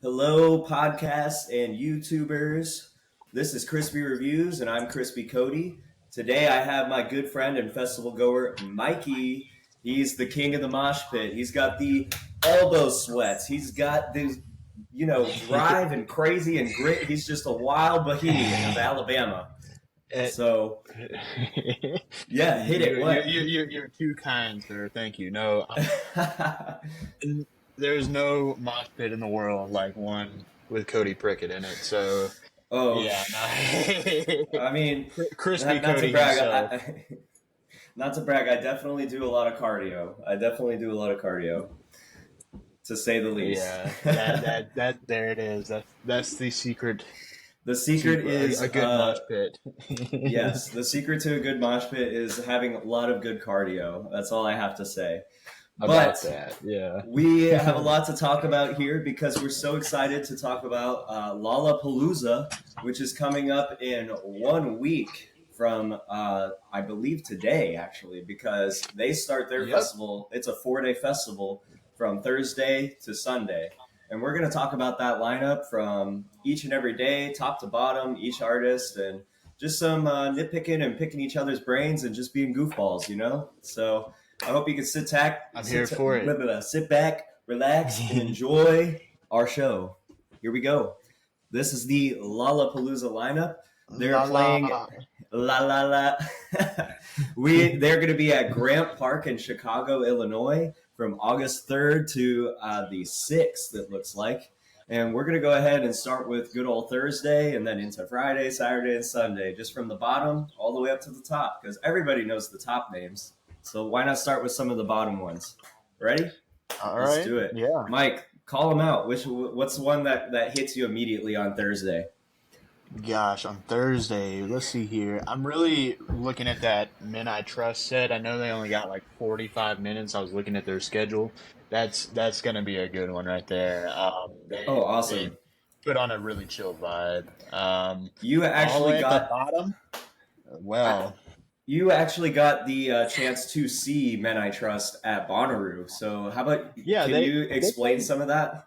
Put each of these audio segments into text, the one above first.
Hello, podcasts and YouTubers. This is Krispy Reviews, and I'm Crispy Cody. Today, I have my good friend and festival goer, Mikey. He's the king of the mosh pit. He's got the elbow sweats. He's got the, drive and crazy and grit. He's just a wild bohemian of Alabama. Eh, So, yeah, hit it. What? you're too kind, sir. Thank you. No, there's no mosh pit in the world like one with Cody Prickett in it. So Oh, yeah, no. I mean, Crispy not to Cody brag. himself. Not to brag, I definitely do a lot of cardio. To say the least. Yeah, that there it is. That's the secret The to secret is, a good mosh pit. yes, the secret to a good mosh pit is having a lot of good cardio. That's all I have to say. About But that, yeah. we have a lot to talk about here because we're so excited to talk about Lollapalooza, which is coming up in 1 week from, I believe, today, actually, because they start their Yep. festival. It's a 4-day festival from Thursday to Sunday. And we're going to talk about that lineup from each and every day, top to bottom, each artist, and just some nitpicking and picking each other's brains and just being goofballs, you know? So I hope you can I'm here for it. sit back, relax, and enjoy our show. Here we go. This is the Lollapalooza lineup. They're La playing la. La La La. They're going to be at Grant Park in Chicago, Illinois, from August 3rd to the 6th. It looks like. And we're going to go ahead and start with good old Thursday and then into Friday, Saturday, and Sunday, just from the bottom all the way up to the top, because everybody knows the top names. So why not start with some of the bottom ones? Ready? All Let's right. do it. Yeah. Mike, call them out. What's the one that hits you immediately on Thursday? Gosh, on Thursday, let's see here. I'm really looking at that Men I Trust set. I know they only got like 45 minutes. I was looking at their schedule. That's gonna be a good one right there. Oh, They awesome. put on a really chill vibe. You All the actually way at the got bottom. I, Well, you actually got the chance to see Men I Trust at Bonnaroo. So how about yeah, can you they explain played. some of that?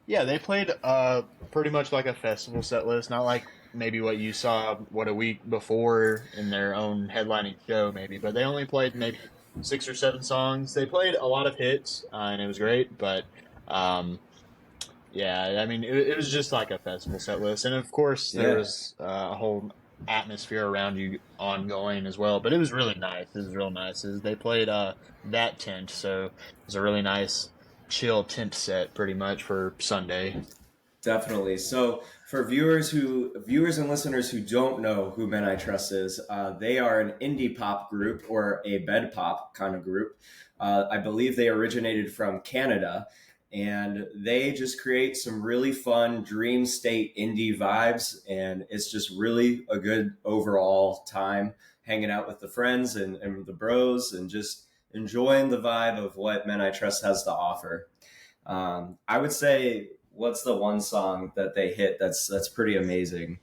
Yeah, they played pretty much like a festival set list, not like maybe what you saw a week before in their own headlining show maybe, but they only played maybe 6 or 7 songs. They played a lot of hits, and it was great, but um, yeah, I mean it was just like a festival set list, and of course there Yeah, was a whole atmosphere around you ongoing as well. But it was really nice. It was real nice. They played that tent, so it was a really nice chill tent set pretty much for Sunday. definitely. So for viewers and listeners who don't know who Men I Trust is, they are an indie pop group or a bed pop kind of group. I believe they originated from Canada, and they just create some really fun dream state indie vibes, and it's just really a good overall time hanging out with the friends and the bros and just enjoying the vibe of what Men I Trust has to offer. I would say, what's the one song that they hit that's pretty amazing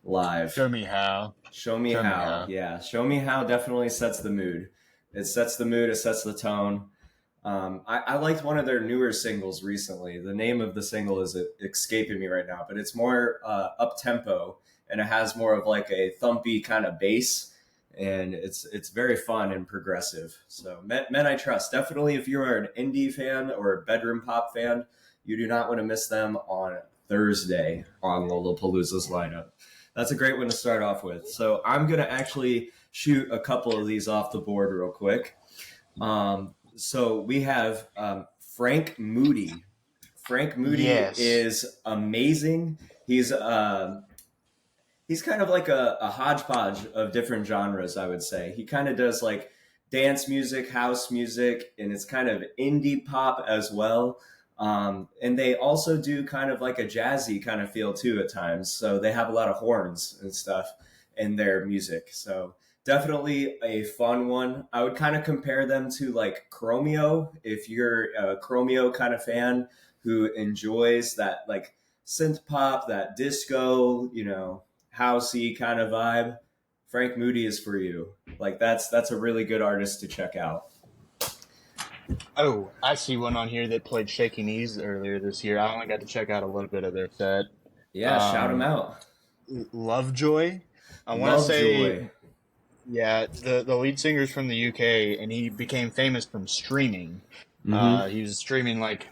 live? Show me how. Show Me Show me How. how. Yeah, Show Me How definitely sets the mood. It sets the mood. It sets the tone. I liked one of their newer singles recently. The name of the single is escaping me right now, but it's more up tempo and it has more of like a thumpy kind of bass, and it's very fun and progressive. So Men I Trust, definitely if you're an indie fan or a bedroom pop fan, you do not want to miss them on Thursday on Lollapalooza's lineup. That's a great one to start off with. So I'm gonna actually shoot a couple of these off the board real quick. So we have Frank Moody. Frank Moody Yes. is amazing. He's kind of like a hodgepodge of different genres, I would say. He kind of does like dance music, house music, and it's kind of indie pop as well. And they also do kind of like a jazzy kind of feel too at times. So they have a lot of horns and stuff in their music. So definitely a fun one. I would kind of compare them to like Chromeo if you're a Chromeo kind of fan who enjoys that like synth pop, that disco, housey kind of vibe. Frank Moody is for you. Like that's a really good artist to check out. Oh, I see one on here that played Shaky Knees earlier this year. I only got to check out a little bit of their set. Yeah, shout them Um, out. Lovejoy. I want to say, Lovejoy. yeah, the lead singer's from the UK, and he became famous from streaming. Mm-hmm. He was streaming like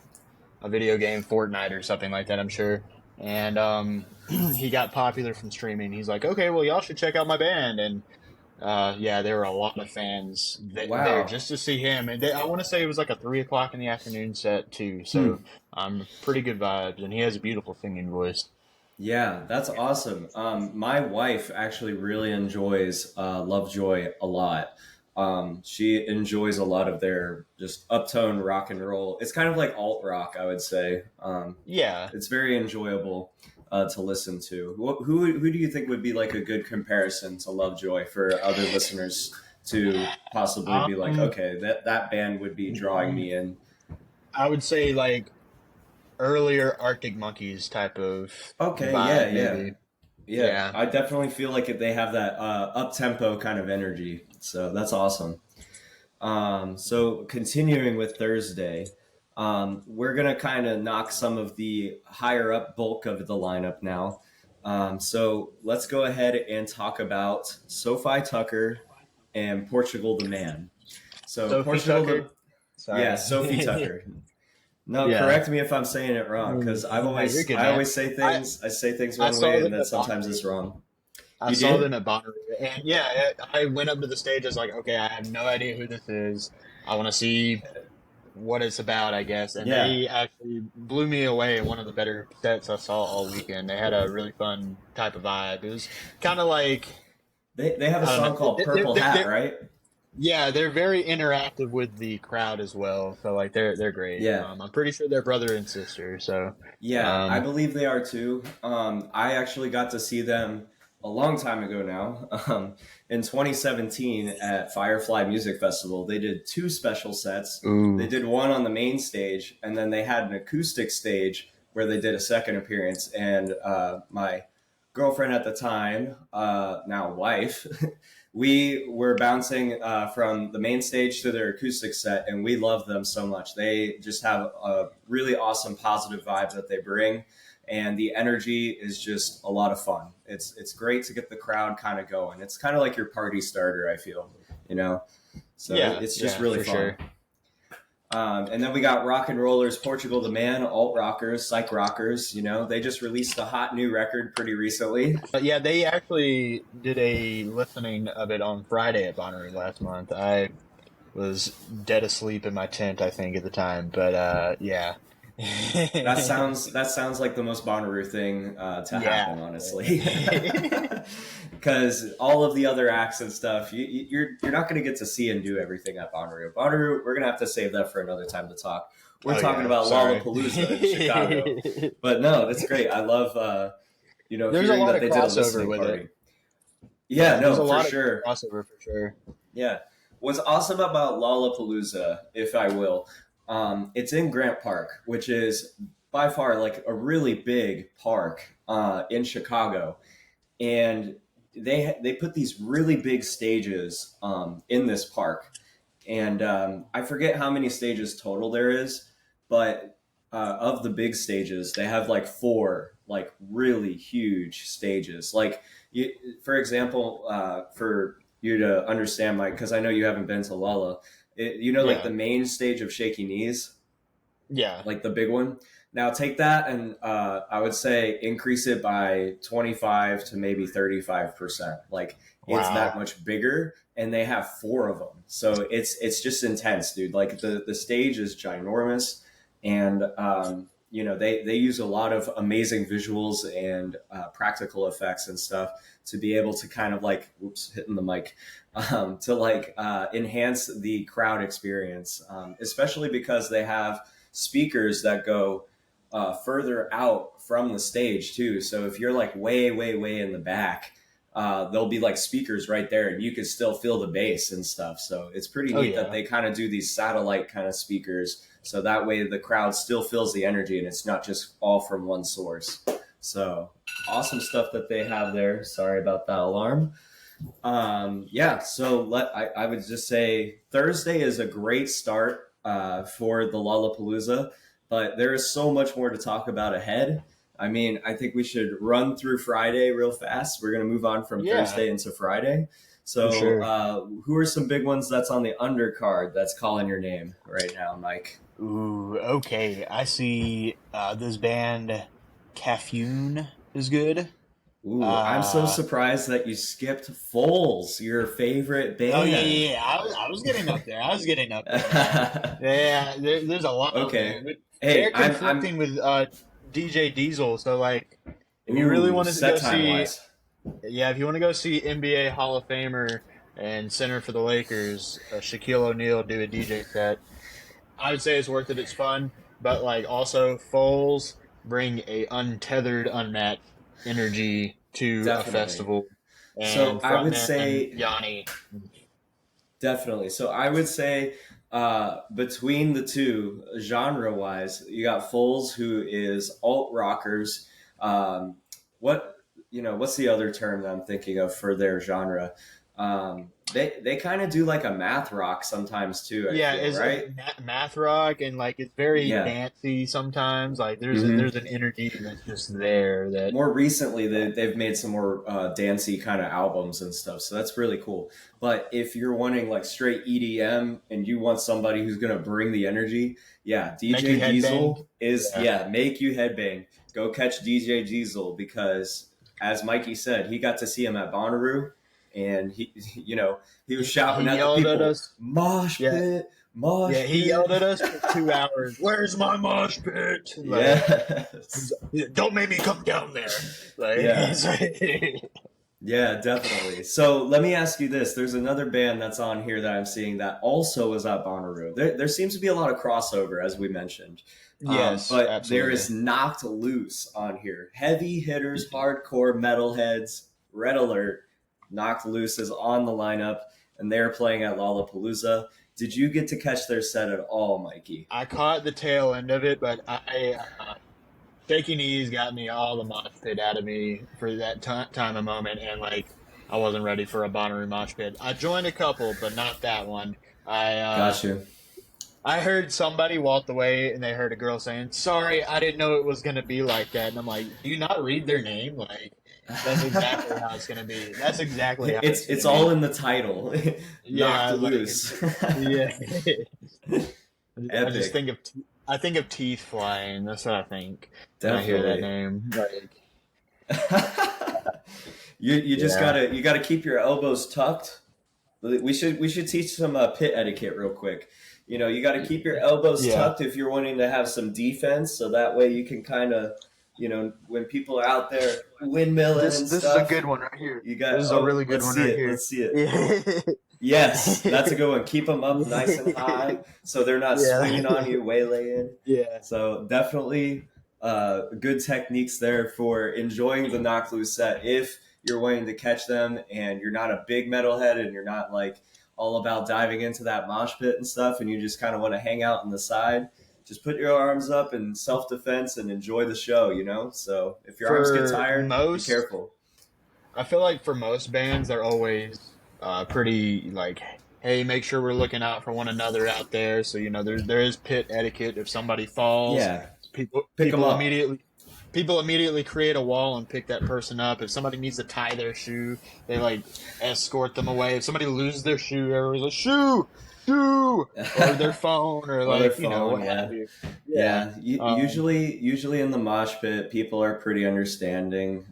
a video game, Fortnite or something like that, I'm sure. And he got popular from streaming. He's like, okay, well, y'all should check out my band. And yeah, there were a lot of fans there Wow. just to see him. And I want to say it was like a 3 o'clock in the afternoon set too. Hmm. So pretty good vibes, and he has a beautiful singing voice. Yeah, that's awesome. My wife actually really enjoys Lovejoy a lot. She enjoys a lot of their just uptone rock and roll. It's kind of like alt rock, I would say. Yeah. It's very enjoyable to listen to. Who do you think would be like a good comparison to Lovejoy for other listeners to possibly be like, Um, okay, that band would be drawing me in? I would say like earlier Arctic Monkeys type of Okay, yeah, vibe, yeah. maybe. Yeah, Yeah. I definitely feel like they have that up tempo kind of energy. So that's awesome. So continuing with Thursday, we're gonna kind of knock some of the higher up bulk of the lineup now. So let's go ahead and talk about SoFi Tucker and Portugal the Man. So Sophie Portugal Tucker. the yeah, Sorry. Sophie Tucker. No, Yeah. correct me if I'm saying it wrong because No, you're good, I man. always say I things I say things I one way saw and them then at sometimes it's Bonnaroo. wrong. I You saw did? them at Bonnaroo, and yeah, I went up to the stage. I was like, okay, I have no idea who this is. I want to see what it's about, I guess. And Yeah. they actually blew me away. One of the better sets I saw all weekend. They had a really fun type of vibe. It was kind of like They have a I don't song know. called Purple Hat, right? Yeah, they're very interactive with the crowd as well. So like they're great. Yeah. I'm pretty sure they're brother and sister. So Yeah, I um, believe they are too. I actually got to see them a long time ago now. In 2017 at Firefly Music Festival, they did two special sets. They ooh, did one on the main stage, and then they had an acoustic stage where they did a second appearance. And my girlfriend at the time, now wife, we were bouncing from the main stage to their acoustic set, and we love them so much. They just have a really awesome positive vibe that they bring, and the energy is just a lot of fun. It's great to get the crowd kind of going. It's kind of like your party starter, I feel, you know. So yeah, it's just yeah, really for fun. sure. And then we got rock and rollers, Portugal the Man, alt rockers, psych rockers. You know, they just released a hot new record pretty recently. But yeah, they actually did a listening of it on Friday at Bonnaroo last month. I was dead asleep in my tent, I think, at the time. But yeah. That sounds like the most Bonnaroo thing to Yeah. happen, honestly. Because all of the other acts and stuff, you're not going to get to see and do everything at Bonnaroo. Bonnaroo, we're going to have to save that for another time to talk. We're Oh talking yeah, about sorry. Lollapalooza in Chicago, but no, that's great. I love There's a hearing lot that of they did a crossover listening with it. party. Yeah, Yeah, there's no, a for lot of sure. crossover for sure. Yeah. What's awesome about Lollapalooza, if I will, it's in Grant Park, which is by far like a really big park in Chicago, and they put these really big stages in this park, and I forget how many stages total there is, but of the big stages, they have like four like really huge stages. Like, you, for example, for you to understand, Mike, because I know you haven't been to Lala, like the Yeah, main stage of Shaky Knees, yeah. like the big one. Now take that and I would say increase it by 25 to maybe 35%. Like it's that Wow. much bigger, and they have four of them. So it's just intense, dude. Like the stage is ginormous, and they use a lot of amazing visuals and practical effects and stuff to be able to kind of like, whoops, hitting the mic, to like enhance the crowd experience, especially because they have speakers that go further out from the stage too. So if you're like way, way, way in the back, there'll be like speakers right there, and you can still feel the bass and stuff. So it's pretty Oh neat that yeah. they kind of do these satellite kind of speakers, so that way the crowd still feels the energy, and it's not just all from one source. So awesome stuff that they have there. Sorry about that alarm. Yeah, so I would just say Thursday is a great start for the Lollapalooza, but there is so much more to talk about ahead. I mean, I think we should run through Friday real fast. We're going to move on from Yeah, Thursday into Friday. for So, sure. who are some big ones that's on the undercard that's calling your name right now, Mike? Ooh, okay. I see this band Caffeine is good. Ooh, I'm so Uh surprised that you skipped Foles, your favorite oh yeah, band. yeah, yeah. I was getting up there. I was getting up there, man. Yeah, there's a lot of them. Okay. But Hey, they're I'm conflicting with DJ Diesel. So like, if you really ooh, wanted to set go time see, wise. yeah, if you want to go see NBA Hall of Famer and center for the Lakers, Shaquille O'Neal do a DJ set, I would say it's worth it. It's fun, but like also Foles bring a untethered, unmatched energy to a Definitely. festival, So and I would frontman say Yanni. definitely. So I would say between the two, genre wise, you got Foles, who is alt rockers. Um, what what's the other term that I'm thinking of for their genre? They kind of do like a math rock sometimes too. I Yeah, feel is right. math rock and like it's very Yeah. dancey sometimes. Like hmm there's an energy that's just there that More recently, they've made some more dancey kind of albums and stuff, so that's really cool. But if you're wanting like straight EDM and you want somebody who's gonna bring the energy, yeah, make you DJ headbang. Diesel is Yeah, yeah, make you headbang. Go catch DJ Diesel because, as Mikey said, he got to see him at Bonnaroo, and he he was he shouting at the yelled at people, us. "Mosh Yeah, pit, yeah, mosh he pit." yelled at us for 2 hours. Where's my mosh pit? Like, Yes, don't make me come down there. Like, yeah. Yeah, definitely. So let me ask you this. There's another band that's on here that I'm seeing that also is at Bonnaroo. There seems to be a lot of crossover, as we mentioned. yes, But there absolutely. is Knocked Loose on here. Heavy hitters, hardcore metalheads, Red Alert. Knocked Loose is on the lineup, and they're playing at Lollapalooza. Did you get to catch their set at all, Mikey? I caught the tail end of it, but Shaky Knees got me all the mosh pit out of me for that time and moment, and like I wasn't ready for a Bonnaroo mosh pit. I joined a couple, but not that one. I uh, Got you. I heard somebody walked away and they heard a girl saying, "Sorry, I didn't know it was gonna be like that." And I'm like, "Do you not read their name? Like, that's exactly how it's gonna be. That's exactly how it's It's gonna all be." in the title. Knocked Yeah, like Loose. yeah. I just Epic. think of I think of teeth flying. That's what I think when I hear that Definitely. name. Like, You just yeah, gotta keep your elbows tucked. We should teach some pit etiquette real quick. You got to keep your elbows yeah. tucked if you're wanting to have some defense, so that way you can kind of, when people are out there windmilling and This is a stuff, good one right here. you got This is a oh really good let's one see right it, here. let's see it. Yeah, Yes, that's a good one. Keep them up nice and high so they're not yeah, swinging on you, waylaying. yeah. So definitely good techniques there for enjoying the knock loose set if you're wanting to catch them and you're not a big metalhead and you're not like all about diving into that mosh pit and stuff and you just kind of want to hang out on the side. Just put your arms up in self defense and enjoy the show. So if your arms get For tired, be most, careful. I feel like for most bands, they're always pretty like, hey, make sure we're looking out for one another out there. So there is pit etiquette. If somebody falls, Yeah, people pick them people up. immediately people immediately create a wall and pick that person up. If somebody needs to tie their shoe, they like escort them away. If somebody loses their shoe, everybody's like, shoe, shoe, or their phone, or Or their like phone, what have yeah. you. Yeah. Yeah, Um, usually in the mosh pit, people are pretty understanding.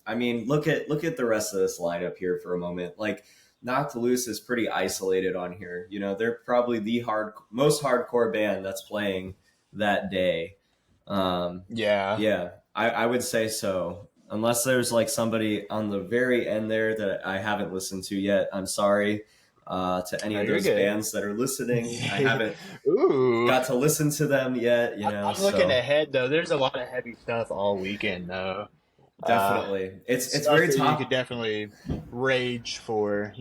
I mean, look at the rest of this lineup here for a moment. Like, Knocked Loose is pretty isolated on here. They're probably the most hardcore band that's playing that day. Um, yeah. yeah, I would say so. Unless there's like somebody on the very end there that I haven't listened to yet. I'm sorry to any No, of you're those good. bands that are listening. I haven't Ooh. got to listen to them yet, I'm looking so ahead though. There's a lot of heavy stuff all weekend though. Uh, definitely. It's Stuff very that you could top. definitely rage for.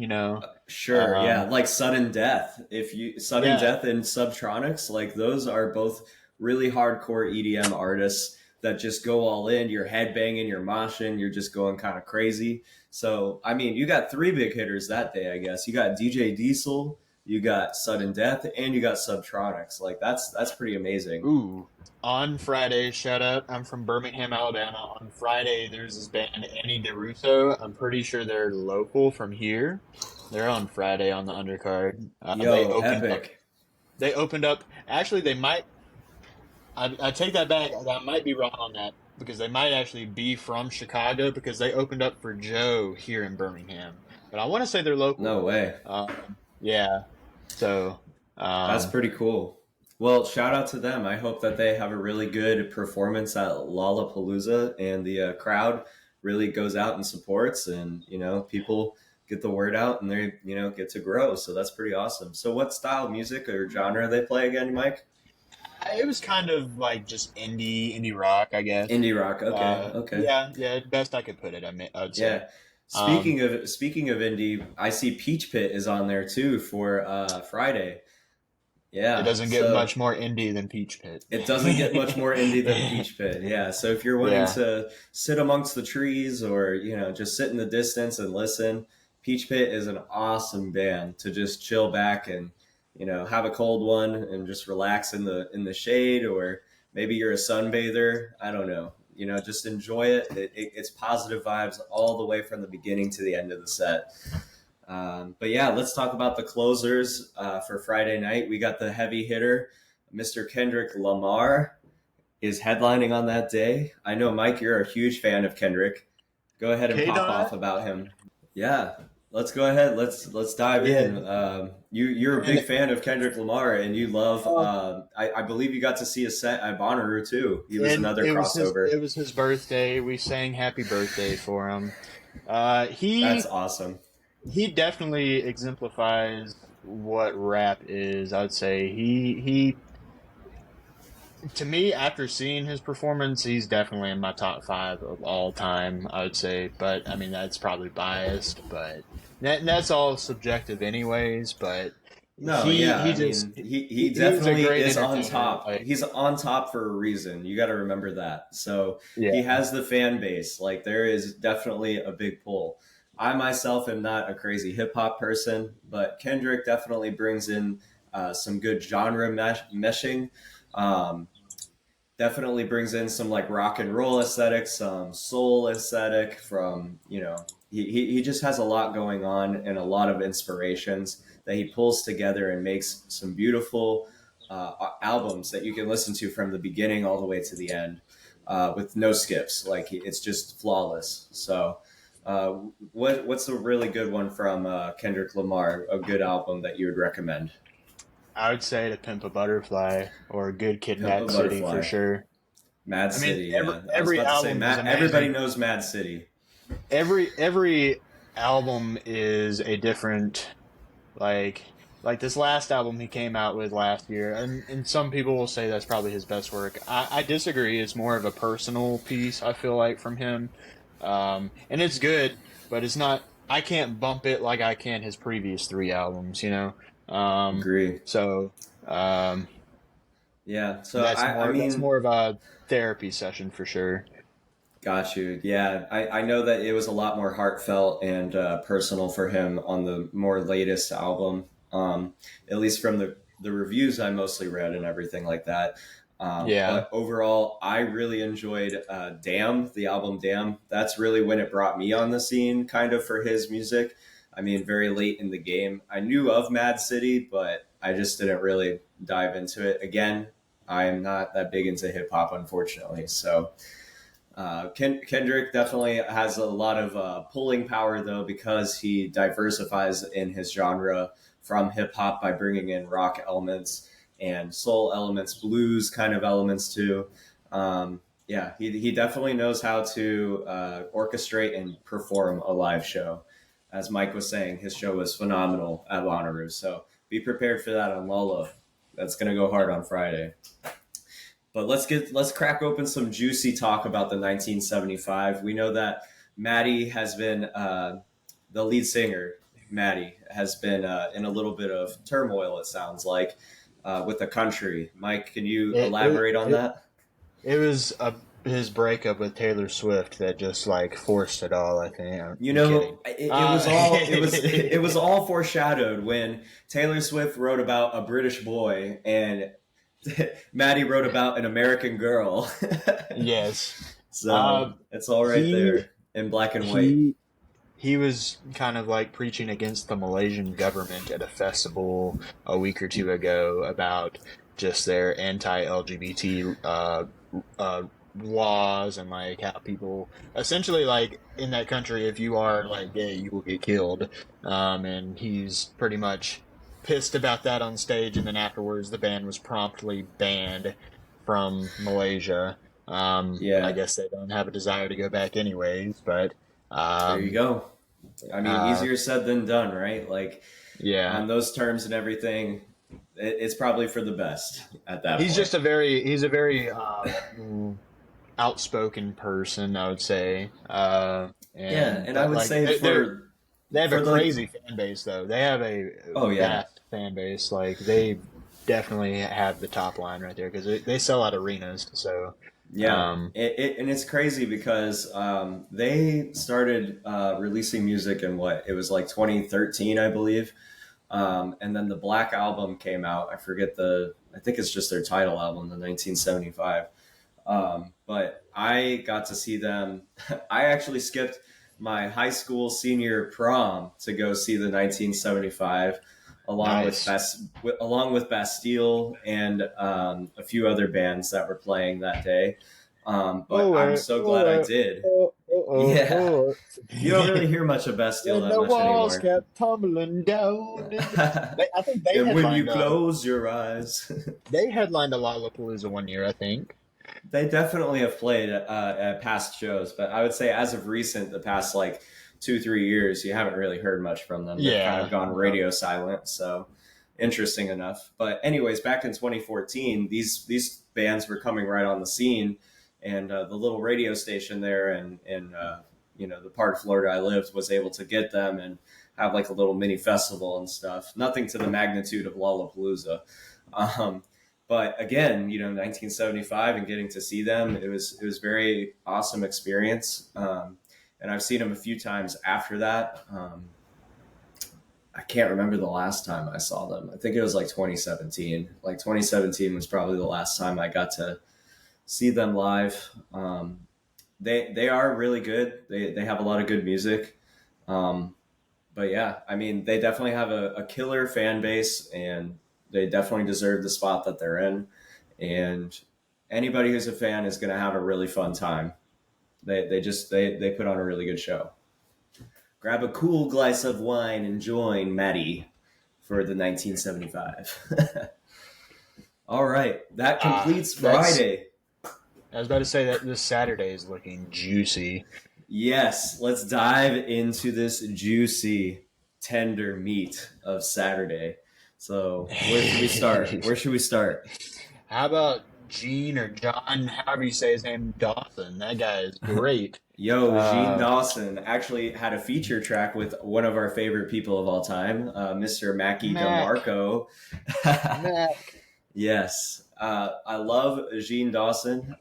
Sure, yeah, Um, like Sudden Death. If you Sudden yeah, Death and Subtronics, like those are both really hardcore EDM artists that just go all in. You're headbanging, you're moshing, you're just going kind of crazy. So, I mean, you got three big hitters that day, I guess. You got DJ Diesel, you got Sudden Death, and you got Subtronics. Like that's pretty amazing. Ooh. On Friday, shout out. I'm from Birmingham, Alabama. On Friday, there's this band, Annie DeRusso. I'm pretty sure they're local from here. They're on Friday on the undercard. They Yo, opened up. epic. They opened up. Actually, they might. I take that back. I might be wrong on that because they might actually be from Chicago because they opened up for Joe here in Birmingham. But I want to say they're local. No way. Yeah. So. That's Um, pretty cool. Well, shout out to them. I hope that they have a really good performance at Lollapalooza, and the crowd really goes out and supports, and people get the word out, and they get to grow. So that's pretty awesome. So what style of music or genre they play again, Mike? It was kind of like just indie rock, I guess. Indie rock. Okay. Okay. Yeah, best I could put it. I would say. Yeah. Um, Speaking of indie, I see Peach Pit is on there too for Friday. it Yeah. doesn't get So much more indie than Peach Pit. it doesn't get much more indie than Peach Pit. Yeah. So if you're wanting Yeah, to sit amongst the trees, or, just sit in the distance and listen, Peach Pit is an awesome band to just chill back and, have a cold one and just relax in the shade, or maybe you're a sunbather. I don't know. Just enjoy it. It's positive vibes all the way from the beginning to the end of the set. But yeah, let's talk about the closers for Friday night. We got the heavy hitter, Mr. Kendrick Lamar, is headlining on that day. I know, Mike, you're a huge fan of Kendrick. Go ahead and K pop Dot. off about him. Yeah, let's go ahead. Let's dive Yeah, in. You're a and big fan of Kendrick Lamar, and you love. uh, I believe you got to see a set at Bonnaroo too. He was another crossover. it was his birthday. We sang happy birthday for him. That's He awesome. he definitely exemplifies what rap is. I would say he to me, after seeing his performance, he's definitely in my top five of all time, I would say. But I mean, that's probably biased, but that's all subjective, anyways. But No, yeah. he I just mean, he he's a definitely great is on entertainer. top. Like, He's on top for a reason. You got to remember that. So he yeah, has the fan base. Like, there is definitely a big pull. I myself am not a crazy hip hop person, but Kendrick definitely brings in some good genre meshing. Um, Definitely brings in some like rock and roll aesthetic, some soul aesthetic from, he just has a lot going on and a lot of inspirations that he pulls together and makes some beautiful albums that you can listen to from the beginning all the way to the end with no skips. Like it's just flawless. So uh, what's a really good one from Kendrick Lamar, a good album that you would recommend? I would say to Pimp a Butterfly or Good Kid, Pimp a Mad City for Butterfly. sure. Mad I mean, City, yeah. I was every about to say album is Everybody amazing. knows Mad City. Every album is a different like this last album he came out with last year, and some people will say that's probably his best work. I disagree. It's more of a personal piece, I feel like, from him, and it's good, but it's not. I can't bump it like I can his previous three albums, you know. Um, Agree. so um, Yeah. So I that's mean, more of a therapy session for sure. got you. Yeah. I know that it was a lot more heartfelt and personal for him on the more latest album. At least from the reviews I mostly read and everything like that. Yeah, But overall, I really enjoyed Damn, the album Damn. That's really when it brought me on the scene, kind of, for his music. I mean, very late in the game. I knew of Mad City, but I just didn't really dive into it. Again, I am not that big into hip hop, unfortunately. So Kendrick definitely has a lot of pulling power, though, because he diversifies in his genre from hip hop by bringing in rock elements and soul elements, blues kind of elements too. Yeah, he definitely knows how to orchestrate and perform a live show. As Mike was saying, his show was phenomenal at Bonnaroo. So be prepared for that on Lola. That's gonna go hard on Friday. But let's crack open some juicy talk about the 1975. We know that Maddie has been the lead singer. Maddie has been in a little bit of turmoil. It sounds like with the country. Mike, can you it it, elaborate on it that? It was a his breakup with Taylor Swift that just like forced it all. I think. You I'm kidding. know, it was all it was all foreshadowed when Taylor Swift wrote about a British boy and Maddie wrote about an American girl. Yes. So it's all right He there in black and white. he he was kind of like preaching against the Malaysian government at a festival a week or two ago about just their anti-LGBT uh, laws and like how people essentially like in that country, if you are like gay, you will get killed. And he's pretty much pissed about that on stage, and then afterwards, the band was promptly banned from Malaysia. I Yeah, guess they don't have a desire to go back anyways, but there you um, go. I mean, uh, easier said than done, right? Like yeah, on those terms and everything, it's probably for the best at that he's point. just a very outspoken person, I would say. Yeah, And and I but would like say they have a for the crazy fan base though. They have a oh yeah. vast fan base. Like they definitely have the top line right there because they sell out arenas. So Yeah, um, and it's crazy because they started releasing music in what it was like 2013, I believe, and then the Black Album came out. I think it's just their title album, the 1975. But I got to see them. I actually skipped my high school senior prom to go see the 1975, nice. along with Bastille and a few other bands that were playing that day. But Oh, I'm so glad I did. Yeah, oh. you don't really hear much of Bastille And that the much walls anymore. kept tumbling down. I think they And when you headlined close your eyes. they headlined a Lollapalooza one year, I think. They definitely have played at past shows, but I would say as of recent, the past like 2 3 years, you haven't really heard much from them. They've kind of Yeah, gone no. radio silent. So interesting enough. But anyways, back in 2014, these bands were coming right on the scene, and the little radio station there in the part of Florida I lived was able to get them and have like a little mini festival and stuff. Nothing to the magnitude of Lollapalooza. Um, but again, 1975 and getting to see them, it was very awesome experience. And I've seen them a few times after that. I can't remember the last time I saw them. I think it was like 2017. Like 2017 was probably the last time I got to see them live. They are really good. They have a lot of good music. Um, but yeah, I mean, they definitely have a killer fan base, and they definitely deserve the spot that they're in. And anybody who's a fan is going to have a really fun time. They put on a really good show. Grab a cool glass of wine and join Maddie for the 1975. All right, that completes That's Friday. I was about to say that this Saturday is looking juicy. Yes, let's dive into this juicy, tender meat of Saturday. So, where should we start? Where should we start? How about Gene or John, however you say his name, Dawson? That guy is great. Yo, Gene Uh, Dawson actually had a feature track with one of our favorite people of all time, Mr. Mackie Mac, DeMarco. Mac. Yes, I love Gene Dawson.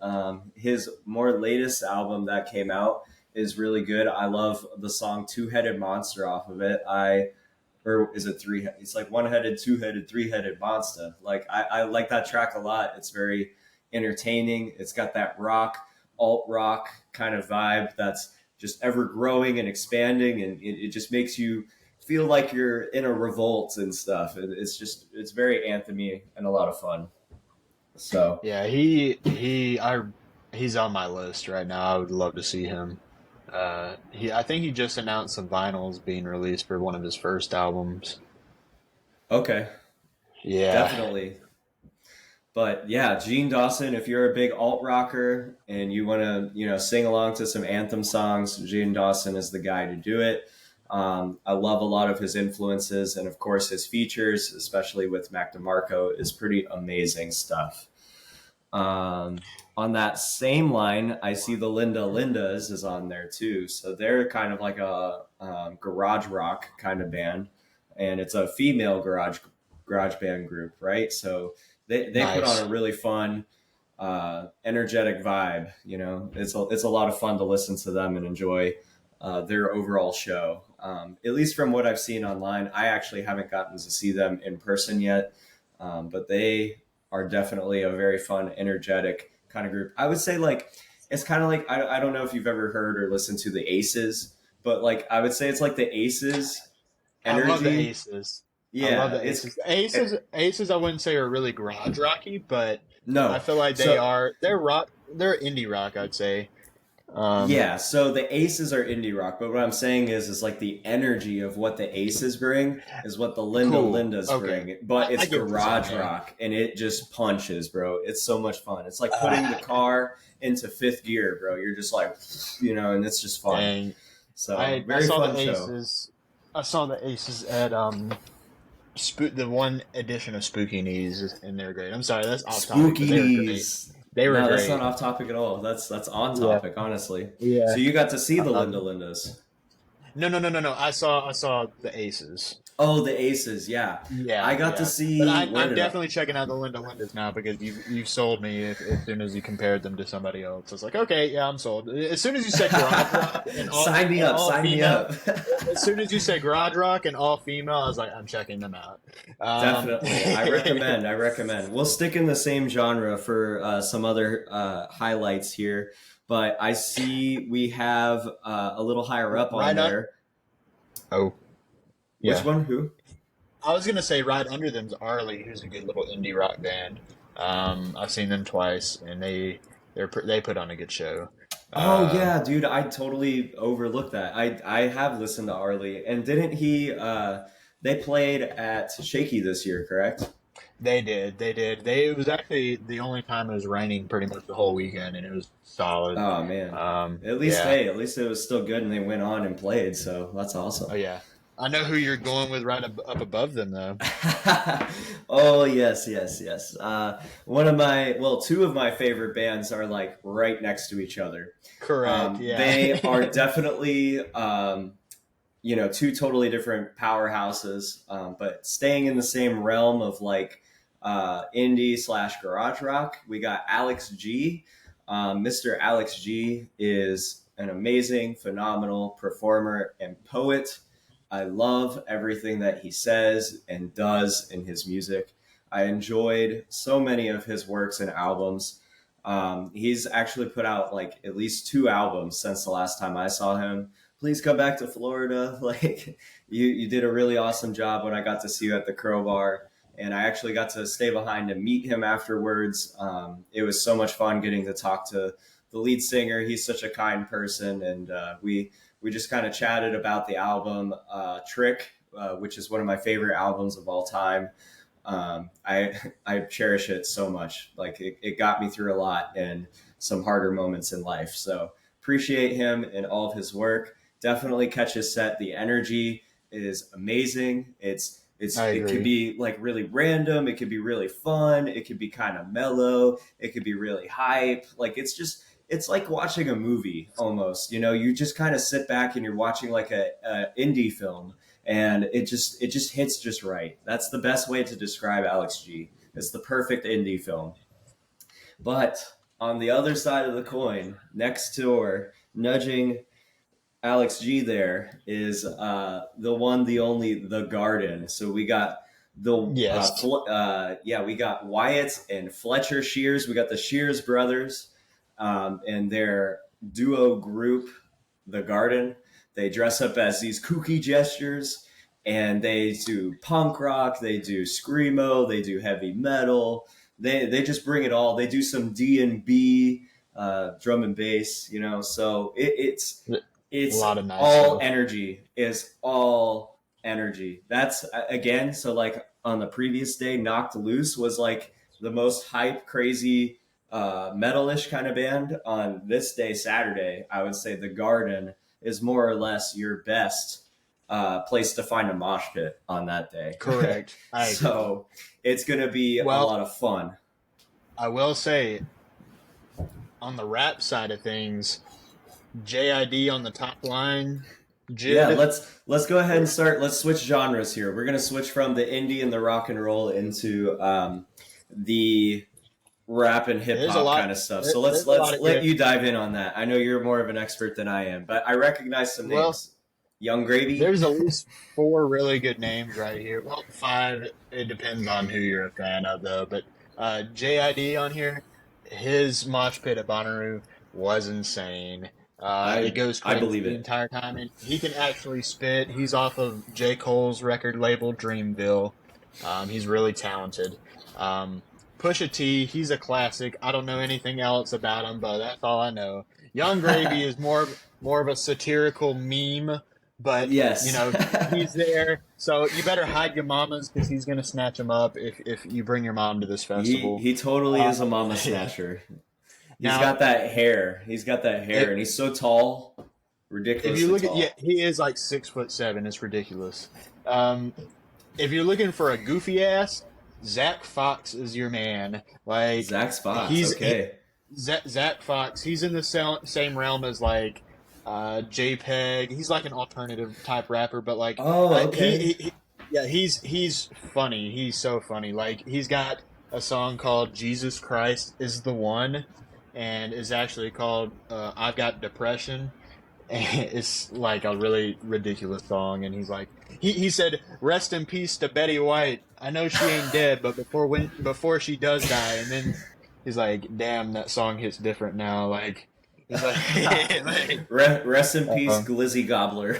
His more latest album that came out is really good. I love the song Two Headed Monster off of it. Or is it three? It's like one headed, two headed, three-headed monster. Like I like that track a lot. It's very entertaining. It's got that alt rock kind of vibe that's just ever growing and expanding, and it just makes you feel like you're in a revolt and stuff. It's very anthemy and a lot of fun. So Yeah, he's on my list right now. I would love to see him. I think he just announced some vinyls being released for one of his first albums. okay, Yeah, definitely. But yeah, Gene Dawson, if you're a big alt rocker and you want to, sing along to some anthem songs, Gene Dawson is the guy to do it. I love a lot of his influences, and of course his features, especially with Mac DeMarco, is pretty amazing stuff. On that same line, I see the Linda Lindas is on there too. So they're kind of like a garage rock kind of band, and it's a female garage band group, right? So they put on nice. a really fun, energetic vibe. You know, it's a lot of fun to listen to them and enjoy their overall show. At least from what I've seen online, I actually haven't gotten to see them in person yet, but they are definitely a very fun, energetic kind of group. I would say like it's kind of like I don't know if you've ever heard or listened to the Aces, but like I would say it's like the Aces I love the energy. Aces. I love Yeah, the Aces. Aces, I wouldn't say are really garage rocky, but I no. feel like they So are. They're rock. They're indie rock, I'd say. Um, yeah, so the Aces are indie rock, but what I'm saying is like the energy of what the Aces bring is what the cool. Lindas Okay, bring, but I it's get what you're saying garage there. rock and it just punches, bro. It's so much fun. It's like putting the Uh, car into fifth gear, bro. You're just like, and it's just fun. Dang, So I very saw the fun show. Aces. I saw the Aces at the one edition of Spooky Knees, and they're great. I'm sorry, that's off topic, but Spooky they were great. knees. They were No, that's not great. off topic at all. That's on Yeah, topic, honestly. yeah. So you got to see the Um, Lindas. no, no, no, no, no. I saw the Aces. Oh, the Aces, yeah. I Yeah, got to yeah. But see. I, Where I'm did I? definitely checking out the Lindas now because you've sold me as soon as you compared them to somebody else. It's like, okay, yeah, I'm sold. As soon as you said garage rock Sign me and up. all Sign me female, up. as soon as you said garage rock and all female, I was like, I'm checking them out. Definitely, I recommend. I recommend. We'll stick in the same genre for some other highlights here, but I see we have a little higher up on right on. there. Oh, Which yeah. one? Who? I was gonna say right under them's Arlie, who's a good little indie rock band. I've seen them twice, and they put on a good show. Oh Um, yeah, dude, I totally overlooked that. I have listened to Arlie, and didn't he? They played at Shaky this year, correct? they did, they did. It was actually the only time it was raining pretty much the whole weekend, and it was solid. Oh man, Yeah. at least it was still good, and they went on and played, so that's awesome. Oh yeah. I know who you're going with right up above them though. Oh yes, yes, yes. One of my two of my favorite bands are like right next to each other. Correct. Yeah. They are definitely two totally different powerhouses, but staying in the same realm of like indie slash garage rock. We got Alex G. Mr. Alex G is an amazing, phenomenal performer and poet. I love everything that he says and does in his music. I enjoyed so many of his works and albums. He's actually put out like at least two albums since the last time I saw him. Please come back to Florida. Like you did a really awesome job when I got to see you at the Crowbar, and I actually got to stay behind and meet him afterwards. It was so much fun getting to talk to the lead singer. He's such a kind person, and we just kind of chatted about the album Trick, which is one of my favorite albums of all time. I cherish it so much. Like it got me through a lot and some harder moments in life. So appreciate him and all of his work. Definitely catch his set. The energy is amazing. I It could agree. be like really random. It could be really fun. It could be kind of mellow. It could be really hype. Like it's like watching a movie almost. You know, you just kind of sit back and you're watching like a indie film, and it just hits just right. That's the best way to describe Alex G. It's the perfect indie film. But on the other side of the coin, next door, nudging Alex G there is the one, the only, the Garden. So we got Yes. we got Wyatt and Fletcher Shears. We got the Shears brothers and their duo group, the Garden. They dress up as these kooky gestures, and they do punk rock. They do screamo. They do heavy metal. They just bring it all. They do some D&B, drum and bass. You know, so A it's lot of nice all stuff. energy. Is all energy. That's again. So like on the previous day, Knocked Loose was like the most hype, crazy, metalish kind of band. On this day, Saturday, I would say the Garden is more or less your best place to find a mosh pit on that day. Correct. I agree. So it's going to be a Well, lot of fun. I will say on the rap side of things, JID on the top line, Yeah, Jid. let's go ahead and start. Let's switch genres here. We're gonna switch from the indie and the rock and roll into the rap and hip There's a hop lot. kind of stuff. There, So there's a lot let's of let good. you dive in on that. I know you're more of an expert than I am, but I recognize some Well, names. Young Gravy. there's at least four really good names right here. Well, five. It depends on who you're a fan of, though. But JID on here, his mosh pit at Bonnaroo was insane. It goes I crazy believe the it. entire time, and he can actually spit. He's off of J. Cole's record label Dreamville. He's really talented. Um, Pusha T, he's a classic. I don't know anything else about him, but that's all I know. Young Gravy is more of a satirical meme, but you Yes. know he's there. So you better hide your mamas because he's gonna snatch them up if you bring your mom to this festival. He totally is a Um, mama snatcher. He's now, got that hair. He's got that hair, if, and he's so tall, if you ridiculously look at tall. he is like 6'7". It's ridiculous. Um, if you're looking for a goofy ass, Zach Fox is your man. Like Zach Spots. he's he, Okay. Zach Fox. He's in the same realm as like JPEG. He's like an alternative type rapper, but like Oh, okay. yeah, he's funny. He's so funny. Like he's got a song called "Jesus Christ Is the One," and is actually called "I've Got Depression." It's like a really ridiculous song, and he's like, he said, "Rest in peace to Betty White. I know she ain't dead, but before she does die," and then he's like, "Damn, that song hits different now." Like, he's like, like Rest in peace, uh, Glizzy Gobbler.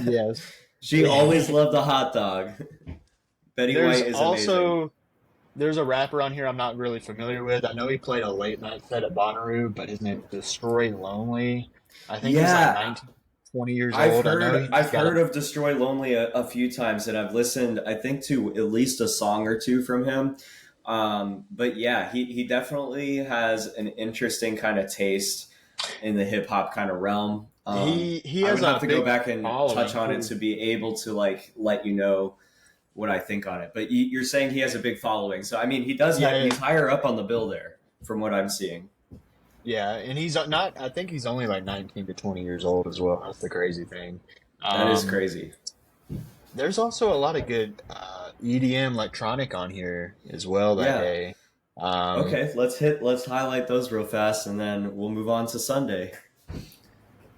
yes. She always loved a hot dog. Betty There's White is amazing. also there's a rapper on here I'm not really familiar with. I know he played a late night set at Bonnaroo, but his name is Destroy Lonely. I think he's like Yeah, 19, 20 years old. I know he's I've got heard a of Destroy Lonely a few times, and I've listened, I think, to at least a song or two from him. But yeah, he definitely has an interesting kind of taste in the hip hop kind of realm. he I has would have a to go big back and touch following on it too. to be able to like let you know what I think on it. But you're saying he has a big following, so I mean, he does have Yeah, he's higher up on the bill there from what I'm seeing. yeah, and he's not. I think he's only like 19 to 20 years old as well. That's the crazy thing. That is Um, crazy. there's also a lot of good EDM electronic on here as well that Yeah. day. Um, Okay, let's highlight those real fast and then we'll move on to Sunday.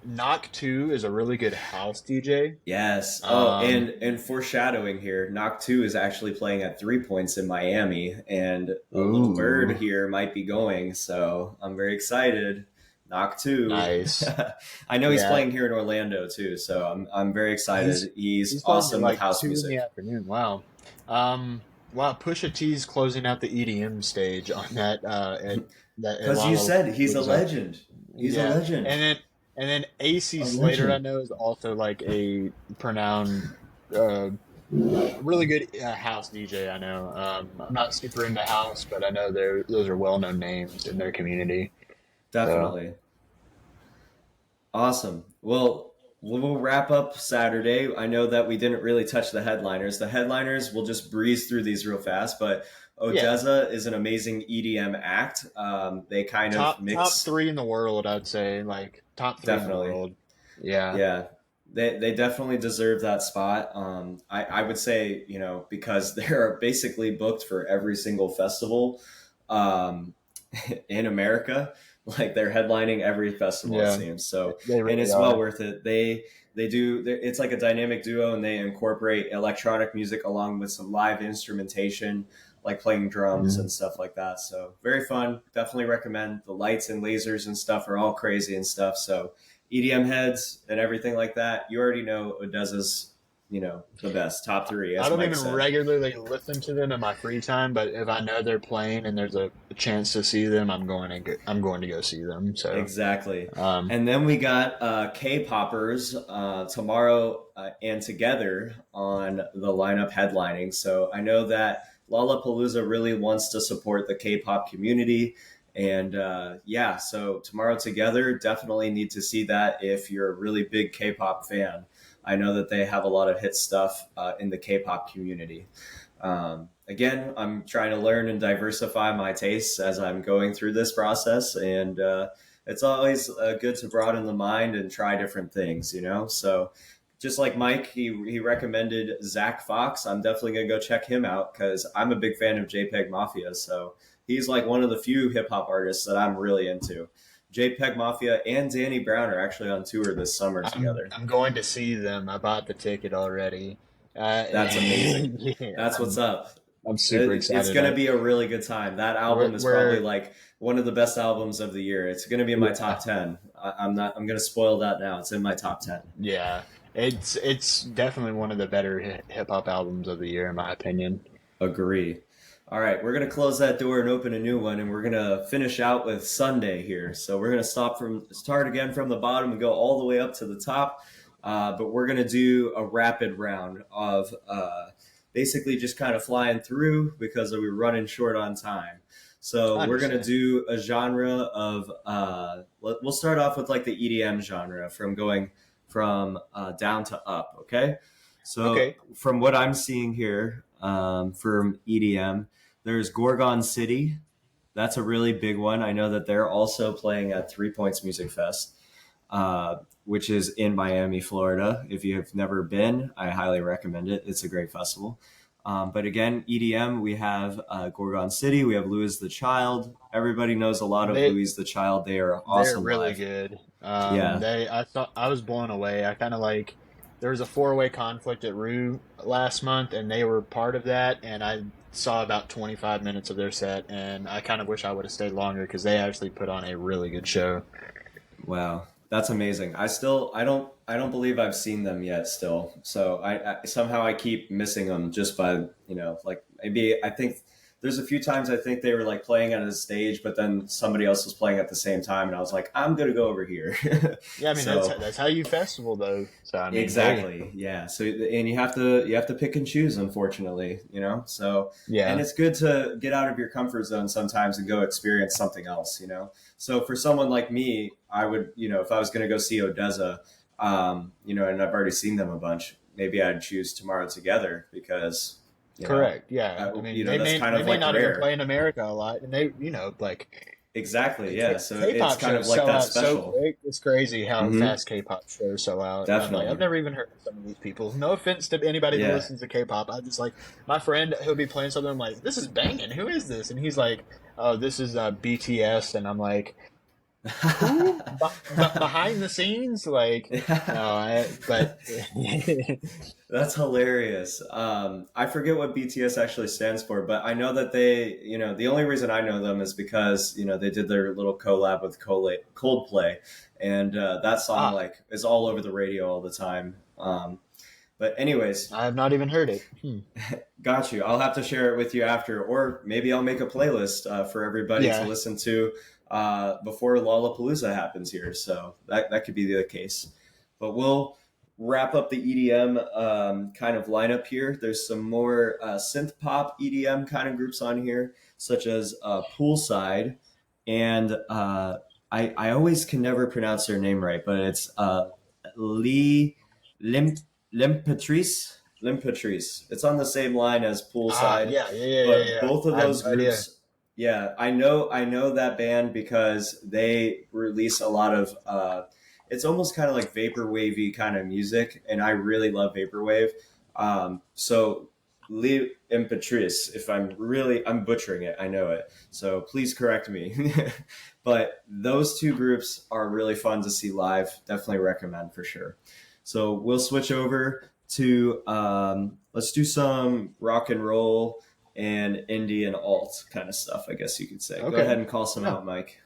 Knock 2 is a really good house DJ. Yes. Oh, Um, and foreshadowing here, Knock 2 is actually playing at 3 points in Miami and a little bird ooh, here might be going, so I'm very excited. Knock 2. nice. I know he's Yeah, playing here in Orlando too, so I'm very he's excited. He's he's playing at awesome with like house 2 in the music. afternoon. Wow. Wow. Pusha T's closing out the EDM stage on that at Cuz you said he's a Lollapalooza. legend. He's a Yeah, legend. and then AC A Slater I legend. know is also like a renowned, uh, really good house DJ. I know. I'm not super into house, but I know those are well known names in their community. So Definitely. Awesome. Well, we'll wrap up Saturday. I know that we didn't really touch the headliners. The headliners, we'll just breeze through these real fast, but yeah, Odessa is an amazing EDM act. They kind of top mix, three in the world. I'd say like top three in the definitely. world. Yeah. Yeah, they definitely deserve that spot. I would say, because they're basically booked for every single festival um, in America. Like they're headlining every festival, it Yeah, seems. So, they and really it's well are. worth it. They do. It's like a dynamic duo, and they incorporate electronic music along with some live instrumentation, like playing drums Mhm. and stuff like that. So very fun. Definitely recommend. The lights and lasers and stuff are all crazy and stuff. So EDM heads and everything like that. You already know Odessa's, the best top three, I as don't Mike even said. regularly listen to them in my free time, but if I know they're playing and there's a chance to see them, I'm going to go see them. So, Exactly. um, And then we got K-poppers tomorrow and together on the lineup headlining. So I know that Lollapalooza really wants to support the K-pop community. And yeah, so tomorrow together, definitely need to see that if you're a really big K-pop fan. I know that they have a lot of hit stuff in the K-pop community. Again, I'm trying to learn and diversify my tastes as I'm going through this process, and it's always good to broaden the mind and try different things. So, just like Mike, he recommended Zach Fox. I'm definitely gonna go check him out because I'm a big fan of JPEG Mafia. So he's like one of the few hip hop artists that I'm really into. JPEG Mafia and Danny Brown are actually on tour this summer together. I'm going to see them. I bought the ticket already. That's amazing. Yeah, That's what's up. I'm super It's excited. going to be a really good time. That album is probably like one of the best albums of the year. It's going to be in my top 10. I'm going to spoil that now. It's in my top 10. Yeah, it's definitely one of the better hip hop albums of the year, in my opinion. Agree. All right, we're going to close that door and open a new one, and we're going to finish out with Sunday here. So we're going to start again from the bottom and go all the way up to the top. But we're going to do a rapid round of basically just kind of flying through because we're running short on time. So we're going to do a genre of, we'll start off with like the EDM genre from going from down to up, okay? So from what I'm seeing here from EDM, there's Gorgon City. That's a really big one. I know that they're also playing at 3 Points Music Fest, which is in Miami, Florida. If you have never been, I highly recommend it. It's a great festival. But again, EDM, we have Gorgon City. We have Louis the Child. Everybody knows a lot of Louis the Child. They are awesome. They're really live. Good. Yeah. I was blown away. I kind of like. There was a 4-way conflict at Rue last month, and they were part of that. And I saw about 25 minutes of their set, and I kind of wish I would have stayed longer because they actually put on a really good show. Wow, that's amazing. I don't believe I've seen them yet still. So I somehow I keep missing them just by, like maybe I think there's a few times I think they were like playing on a stage, but then somebody else was playing at the same time, and I was like, I'm gonna go over here. Yeah, I mean that's how you festival though. So I mean, exactly, hey. Yeah. So and you have to pick and choose, unfortunately, So yeah, and it's good to get out of your comfort zone sometimes and go experience something else, So for someone like me, I would, if I was gonna go see Odessa, and I've already seen them a bunch, maybe I'd choose Tomorrow Together because. Correct. Yeah. I mean, they may not even play in America a lot, and they, exactly. Yeah. So it's kind of like that special. So quick. It's crazy how fast K-pop shows sell out. Definitely. I've never even heard of some of these people. No offense to anybody who listens to K-pop. I just like my friend. He'll be playing something. I'm like, this is banging. Who is this? And he's like, oh, this is BTS. And I'm like. Who? Behind the scenes, like but that's hilarious. I forget what BTS actually stands for, but I know that they, the only reason I know them is because they did their little collab with Coldplay, and that song is all over the radio all the time. But anyways, I have not even heard it. Got you. I'll have to share it with you after, or maybe I'll make a playlist for everybody to listen to. Before Lollapalooza happens here. So that could be the case. But we'll wrap up the EDM kind of lineup here. There's some more synth pop EDM kind of groups on here, such as Poolside. And I always can never pronounce their name right, but it's Limpatrice. It's on the same line as Poolside. Yeah. Both of those groups... Yeah, I know that band because they release a lot of it's almost kind of like vaporwavy kind of music, and I really love vaporwave. So Lee and Patrice, if I'm butchering it, I know it. So please correct me. But those two groups are really fun to see live. Definitely recommend for sure. So we'll switch over to let's do some rock and roll and indie and alt kind of stuff, I guess you could say. Okay. Go ahead and call some out, Mike.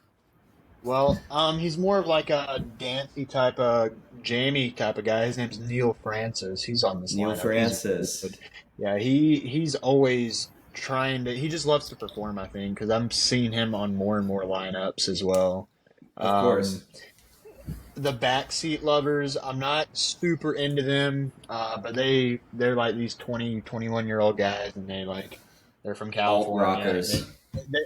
Well, he's more of like a dancey type of, jammy type of guy. His name's Neil Francis. He's on this Neil Francis. Yeah, he's always trying to, he just loves to perform, I think, because I'm seeing him on more and more lineups as well. Of course. The Backseat Lovers, I'm not super into them, but they're like these 20, 21-year-old guys, and they're from California. Alt rockers.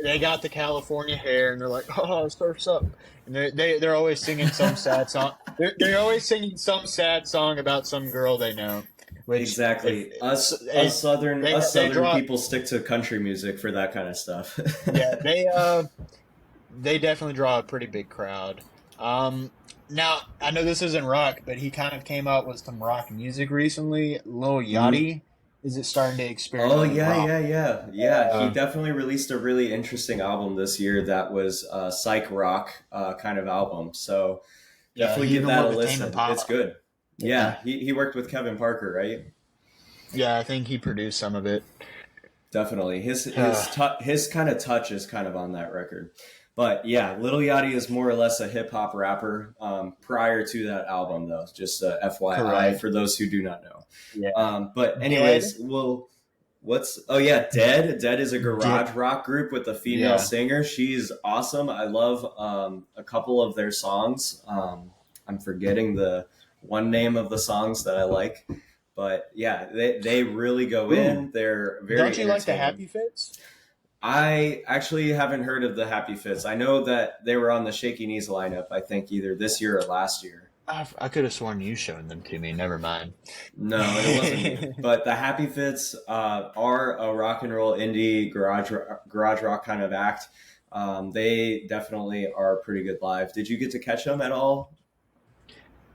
They got the California hair, and they're like, "Oh, surf's up," and they're always singing some sad song. They're always singing some sad song about some girl they know. Which exactly. Us Southern people stick to country music for that kind of stuff. Yeah, they definitely draw a pretty big crowd. Now I know this isn't rock, but he kind of came out with some rock music recently. Lil Yachty. Is it starting to Oh experiment with yeah, rock? yeah, yeah, yeah. He Uh, definitely released a really interesting album this year that was a psych rock kind of album. So yeah, definitely he give even that a worked with Tame listen. It's Impala. good. Yeah, Yeah, he worked with Kevin Parker, right? yeah, I think he produced some of it. Definitely. Uh, His kind of touch is kind of on that record. But yeah, Lil Yachty is more or less a hip hop rapper. Prior to that album, though, just FYI correct. for those who do not know. Yeah. But Dead. anyways, well, what's oh yeah, Dead. Dead is a Dead. garage rock group with a female Yeah. singer. She's awesome. I love a couple of their songs. I'm forgetting the one name of the songs that I like, but yeah, they really go Ooh, in. They're don't very you like the entertaining. Happy Fits? I actually haven't heard of the Happy Fits. I know that they were on the Shaky Knees lineup. I think either this year or last year. I could have sworn you showed them to me. Never mind. No, it wasn't me. But the Happy Fits are a rock and roll indie garage rock kind of act. They definitely are pretty good live. Did you get to catch them at all?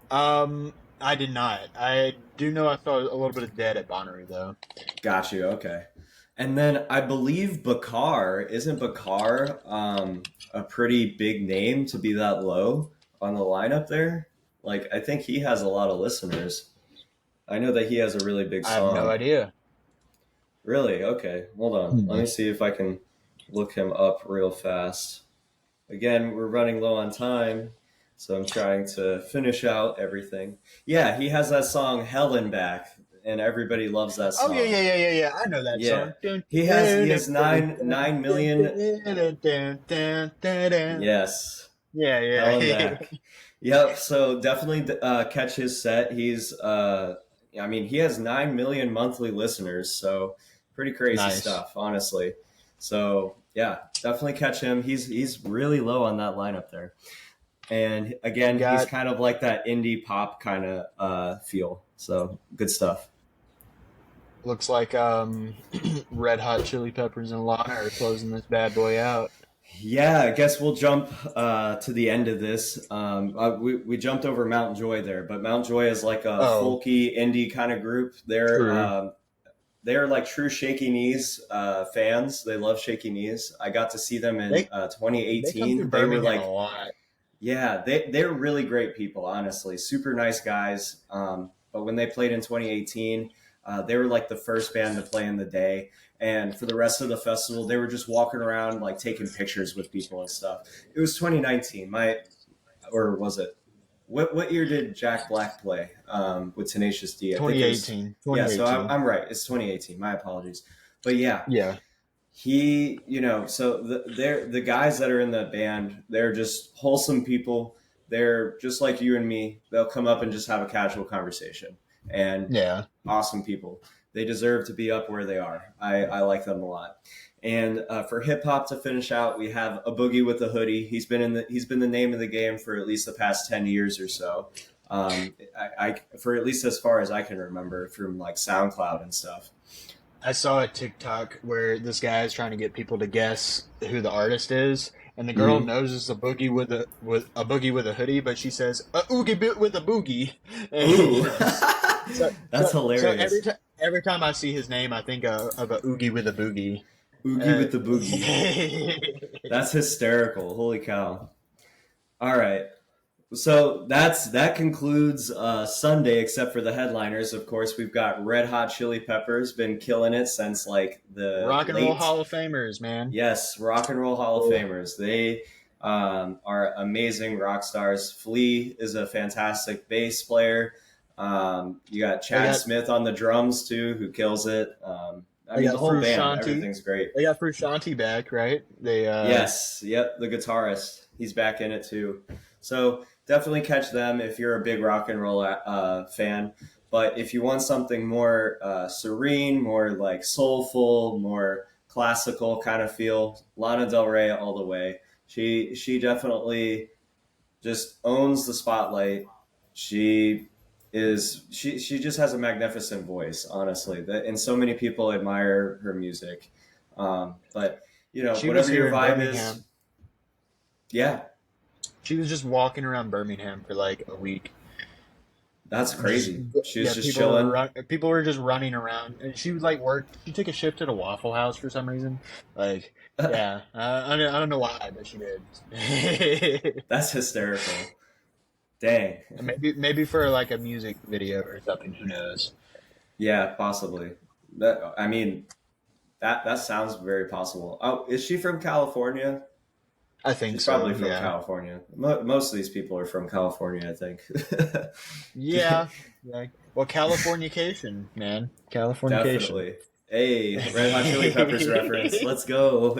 I did not. I do know I saw a little bit of Dead at Bonnaroo though. Got you. Okay. And then I believe Bakar isn't Bakar a pretty big name to be that low on the lineup there. Like I think he has a lot of listeners. I know that he has a really big I have no song. idea. Really? Okay. Hold on. Let Hmm. me see if I can look him up real fast. Again, we're running low on time, so I'm trying to finish out everything. Yeah, he has that song Helen Back, and everybody loves that Oh yeah, song. yeah, yeah, yeah, yeah. I know that Yeah. song. Dun, He dun, has dun, nine dun, million. dun, dun, dun, dun, dun, dun. Yes. Yeah, Helen yeah. Back. Yep. So definitely catch his set. I mean, he has 9 million monthly listeners. So pretty crazy Nice. stuff, honestly. So yeah, definitely catch him. He's really low on that lineup there. And We again, he's got kind of like that indie pop kind of feel. So good stuff. looks like Red Hot Chili Peppers and Lana are closing this bad boy out. Yeah, I guess we'll jump to the end of this. We jumped over Mount Joy there, but Mount Joy is like a Oh, folky indie kind of group. true. They're like true Shaky Knees fans. They love Shaky Knees. I got to see them in They come through 2018. They were Birmingham a like, lot. yeah, they're really great people. Honestly, super nice guys. But when they played in 2018, they were like the first band to play in the day. And for the rest of the festival, they were just walking around like taking pictures with people and stuff. It was 2019. Or was it? What year did Jack Black play with Tenacious D? I think it was. 2018. Yeah, so 2018. I'm right. It's 2018. My apologies. But yeah, Yeah. so they're the guys that are in the band. They're just wholesome people. They're just like you and me. They'll come up and just have a casual conversation, and Yeah. awesome people. They deserve to be up where they are. I like them a lot. And for hip hop to finish out, we have a boogie with a hoodie. He's been the name of the game for at least the past 10 years or so. For at least as far as I can remember from like SoundCloud and stuff. I saw a TikTok where this guy is trying to get people to guess who the artist is, and the girl Mm-hmm. knows it's a boogie with a hoodie, but she says a oogie bit with a boogie. Ooh, so that's so hilarious. every time I see his name, I think of a oogie with a boogie. Oogie Uh, with the boogie. That's hysterical. Holy cow. All right. So that concludes Sunday, except for the headliners. Of course, we've got Red Hot Chili Peppers, been killing it since like the Rock and Roll late. Hall of Famers, man. Yes, Rock and Roll Hall of Oh, Famers. They are amazing rock stars. Flea is a fantastic bass player. You got they Chad got Smith on the drums too, who kills it. I they mean, the got whole band, Frusciante. everything's great. They got Frusciante back, right? They Yes, yep, the guitarist. He's back in it too. So definitely catch them if you're a big rock and roll fan. But if you want something more serene, more like soulful, more classical kind of feel, Lana Del Rey all the way. She definitely just owns the spotlight. She just has a magnificent voice, honestly. And so many people admire her music. But she was whatever here your in vibe is, Birmingham. yeah, She was just walking around Birmingham for like a week. That's Just crazy. She was yeah, just chilling. people were just running around, and she was like work. She took a shift at a Waffle House for some reason. Like, yeah, I don't know why, but she did. That's hysterical. Dang. Maybe for like a music video or something. Who knows? Yeah, possibly. I mean, that sounds very possible. Oh, is she from California? I think She's probably so. from Yeah. California. Most of these people are from California, I think. Yeah. Yeah. Well, Californication, man. Californication. Definitely. Hey, Red Hot Chili Peppers reference. Let's go.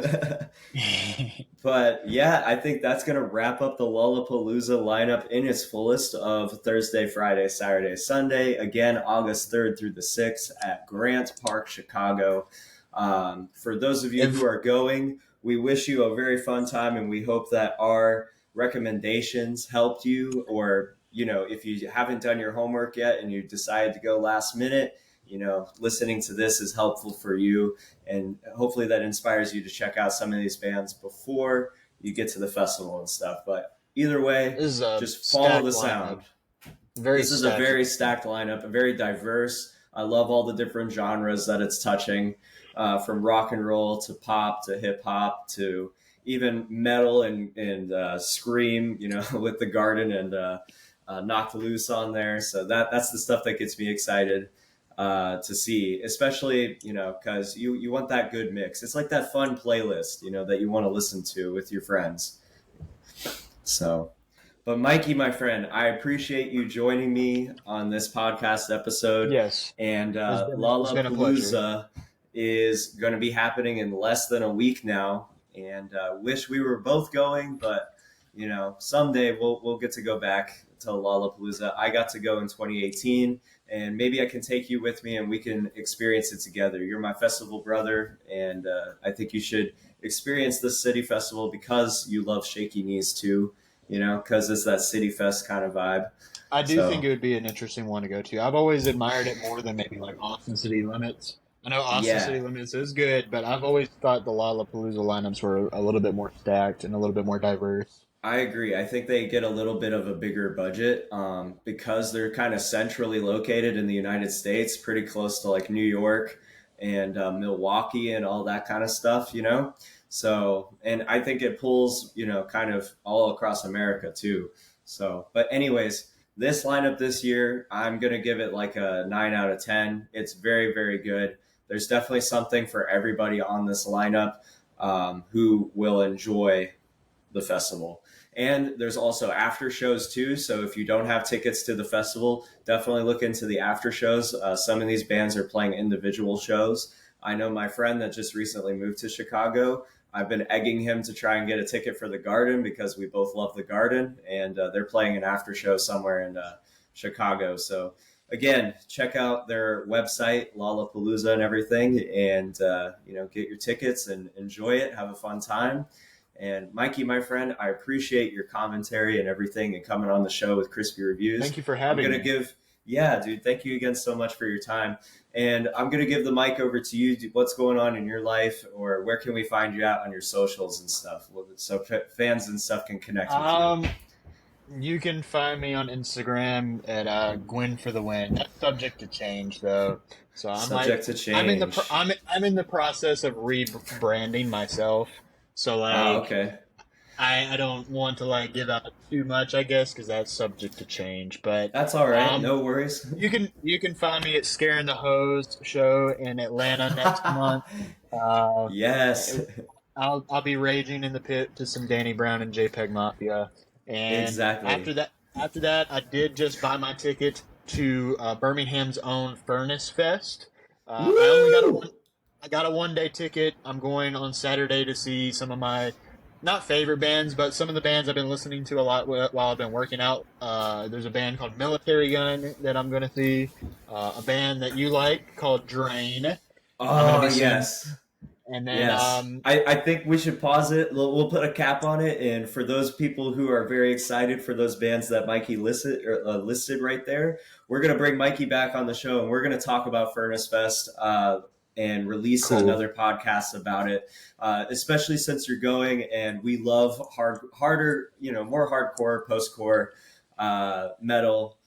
But yeah, I think that's going to wrap up the Lollapalooza lineup in its fullest of Thursday, Friday, Saturday, Sunday. Again, August 3rd through the 6th at Grant Park, Chicago. For those of you if who are going, we wish you a very fun time, and we hope that our recommendations helped you, or, if you haven't done your homework yet and you decided to go last minute, listening to this is helpful for you, and hopefully that inspires you to check out some of these bands before you get to the festival and stuff. But either way, this is a just follow stacked the lineup, sound. very This is a stacked. very stacked lineup, very diverse. I love all the different genres that it's touching, from rock and roll to pop to hip hop to even metal and scream, with the Garden and Knocked Loose on there. So that's the stuff that gets me excited to see, especially, because you want that good mix. It's like that fun playlist, that you want to listen to with your friends. So, but Mikey, my friend, I appreciate you joining me on this podcast episode. Yes, And it's been a pleasure. Lollapalooza is going to be happening in less than a week now. And wish we were both going, but someday we'll get to go back to Lollapalooza. I got to go in 2018, and maybe I can take you with me and we can experience it together. You're my festival brother, and I think you should experience this city festival because you love Shaky Knees too. Because it's that city fest kind of vibe. I do think So it would be an interesting one to go to. I've always admired it more than maybe like Austin City Limits. I know Austin yeah, City Limits is good, but I've always thought the Lollapalooza lineups were a little bit more stacked and a little bit more diverse. I agree. I think they get a little bit of a bigger budget, because they're kind of centrally located in the United States, pretty close to like New York and Milwaukee and all that kind of stuff. So, and I think it pulls, kind of all across America too. So, but anyways, this lineup this year, I'm going to give it like a 9 out of 10. It's very, very good. There's definitely something for everybody on this lineup, who will enjoy the festival. And there's also after shows too. So if you don't have tickets to the festival, definitely look into the after shows. Some of these bands are playing individual shows. I know my friend that just recently moved to Chicago. I've been egging him to try and get a ticket for the Garden because we both love the Garden, and they're playing an after show somewhere in Chicago. So again, check out their website, Lollapalooza and everything, and get your tickets and enjoy it. Have a fun time. And Mikey, my friend, I appreciate your commentary and everything and coming on the show with Krispy Reviews. Thank you for I'm having going to me. yeah, dude, thank you again so much for your time. And I'm going to give the mic over to you. What's going on in your life, or where can we find you out on your socials and stuff? So fans and stuff can connect with you. You can find me on Instagram at Gwen for the win. That's subject to change though. So Subject to change. I'm in the process of rebranding myself. So Okay. I don't want to like give out too much, I guess, because that's subject to change. But That's all right. um, No worries. you can find me at Scaring the Hose show in Atlanta next month. Uh, Yes, I'll be raging in the pit to some Danny Brown and JPEG Mafia, and exactly. after that, I did just buy my ticket to Birmingham's own Furnace Fest. I only got Woo! I got a 1 day ticket. I'm going on Saturday to see some of my not favorite bands, but some of the bands I've been listening to a lot while I've been working out. There's a band called Military Gun that I'm going to see. A band that you like called Drain. I'm going to Oh, be seeing, yes. and then Yes. I think we should pause it. We'll put a cap on it. And for those people who are very excited for those bands that Mikey listed right there, we're going to bring Mikey back on the show and we're going to talk about Furnace Fest, and release cool. another podcast about it, especially since you're going. And we love harder, more hardcore, post-core metal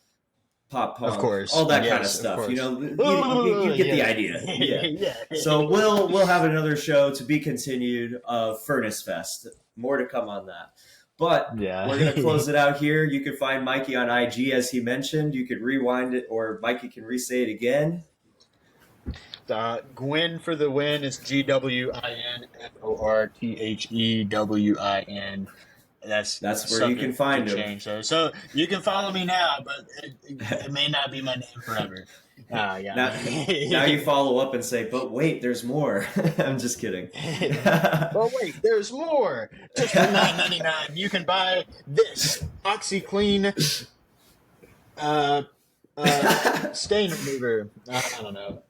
pop Of punk, course. all that kind of Yes, of stuff. You course. know, you get the idea. Yeah. Yeah. So we'll have another show to be continued of Furnace Fest. More to come on that. But Yeah. we're gonna close it out here. You can find Mikey on IG as he mentioned. You could rewind it, or Mikey can re-say it again. Gwyn for the win is GWINFORTHEWIN. That's where you can find him. change. So you can follow me now, but it may not be my name forever. Yeah. Now you follow up and say, but wait, there's more. I'm just kidding. But wait, there's more. Just for $9.99, you can buy this OxyClean stain remover. I don't know.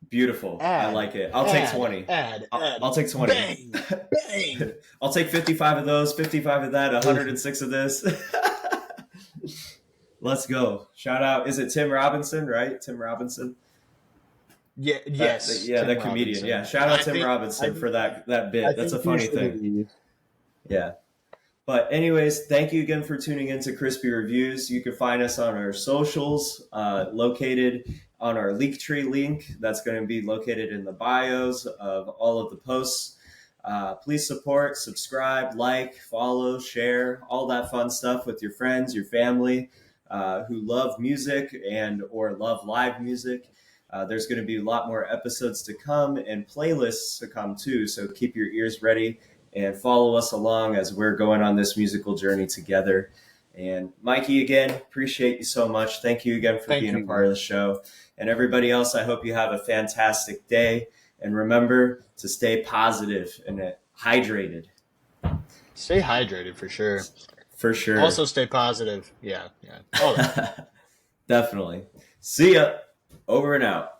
Beautiful. I like it. I'll take 20. I'll take 20. Bang, bang. I'll take 55 of those, 55 of that, 106 of this. Let's go. Shout out. Is it Tim Robinson, right? Tim Robinson? Yeah, yes. Yeah, Tim the comedian. Robinson. Yeah, shout out Tim Robinson for that bit. That's a funny thing. Yeah. But anyways, thank you again for tuning into Krispy Reviews. You can find us on our socials, located on our Linktree link. That's going to be located in the bios of all of the posts. Please support, subscribe, like, follow, share, all that fun stuff with your friends, your family who love music and or love live music. There's going to be a lot more episodes to come and playlists to come too. So keep your ears ready and follow us along as we're going on this musical journey together. And Mikey, again, appreciate you so much. Thank you again for being a part of the show. And everybody else, I hope you have a fantastic day. And remember to stay positive and hydrated. Stay hydrated for sure. For sure. Also stay positive. Yeah. All that. Definitely. See ya. Over and out.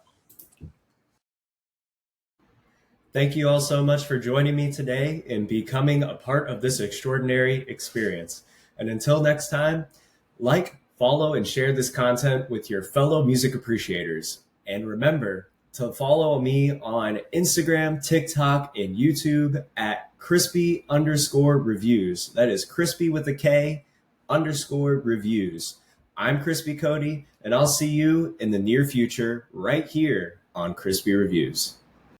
Thank you all so much for joining me today and becoming a part of this extraordinary experience. And until next time, like, follow, and share this content with your fellow music appreciators. And remember to follow me on Instagram, TikTok, and YouTube at Krispy_Reviews. That is Krispy with a K _reviews. I'm Krispy Cody, and I'll see you in the near future right here on Krispy Reviews.